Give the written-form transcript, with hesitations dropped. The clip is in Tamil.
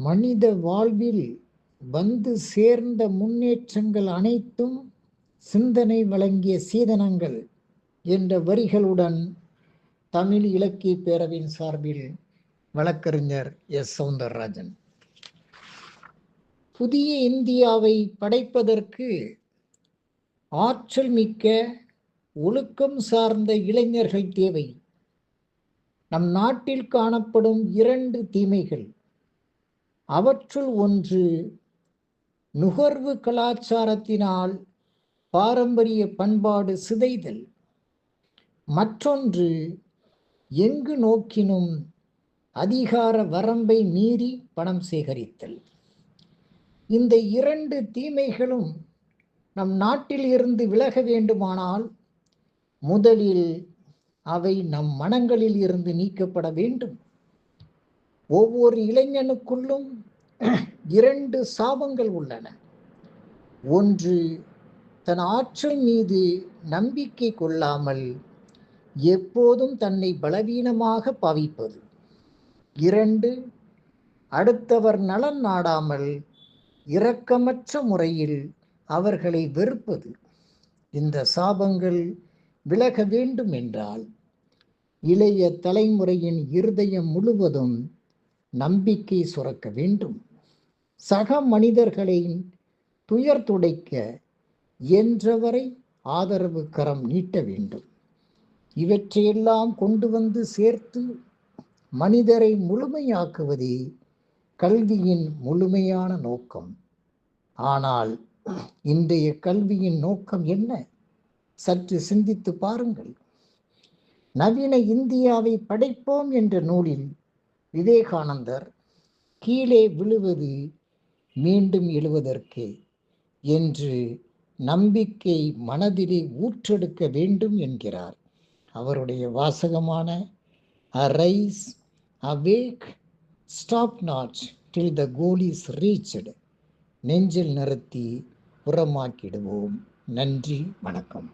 மனித வாழ்வில் வந்து சேர்ந்த முன்னேற்றங்கள் அனைத்தும் சிந்தனை வழங்கிய சீதனங்கள் என்ற வரிகளுடன் தமிழ் இலக்கிய பேரவையின் சார்பில் வழக்கறிஞர் எஸ். சௌந்தரராஜன். புதிய இந்தியாவை படைப்பதற்கு ஆற்றல் மிக்க ஒழுக்கம் சார்ந்த இளைஞர்கள் தேவை. நம் நாட்டில் காணப்படும் 2 தீமைகள். அவற்றுள் ஒன்று நுகர்வு கலாச்சாரத்தினால் பாரம்பரிய பண்பாடு சிதைதல். மற்றொன்று எங்கு நோக்கினும் அதிகார வரம்பை மீறி பணம் சேகரித்தல். இந்த 2 தீமைகளும் நம் நாட்டில் இருந்து விலக வேண்டுமானால் முதலில் அவை நம் மனங்களில் இருந்து நீக்கப்பட வேண்டும். ஒவ்வொரு இளைஞனுக்குள்ளும் 2 சாபங்கள் உள்ளன. ஒன்று, தன் ஆற்றல் மீது நம்பிக்கை கொள்ளாமல் எப்போதும் தன்னை பலவீனமாக பாவிப்பது. 2, அடுத்தவர் நலன் நாடாமல் இரக்கமற்ற முறையில் அவர்களை வெறுப்பது. இந்த சாபங்கள் விலக வேண்டும் என்றால் இளைய தலைமுறையின் இருதயம் முழுவதும் நம்பிக்கை சுரக்க வேண்டும். சக மனிதர்களின் துயர் துடைக்க என்றவரை ஆதரவு கரம் நீட்ட வேண்டும். இவற்றையெல்லாம் கொண்டு வந்து சேர்த்து மனிதரை முழுமையாக்குவதே கல்வியின் முழுமையான நோக்கம். ஆனால் இன்றைய கல்வியின் நோக்கம் என்ன? சற்று சிந்தித்து பாருங்கள். நவீன இந்தியாவை படைப்போம் என்ற நூலில் விவேகானந்தர் கீழே விழுவது மீண்டும் எழுவதற்கே என்று நம்பிக்கை மனதிலே ஊற்றெடுக்க வேண்டும் என்கிறார். அவருடைய வாசகமான arise, awake, stop not till the goal is reached நெஞ்சில் நிறுத்தி புறமாக்கிடுவோம். நன்றி, வணக்கம்.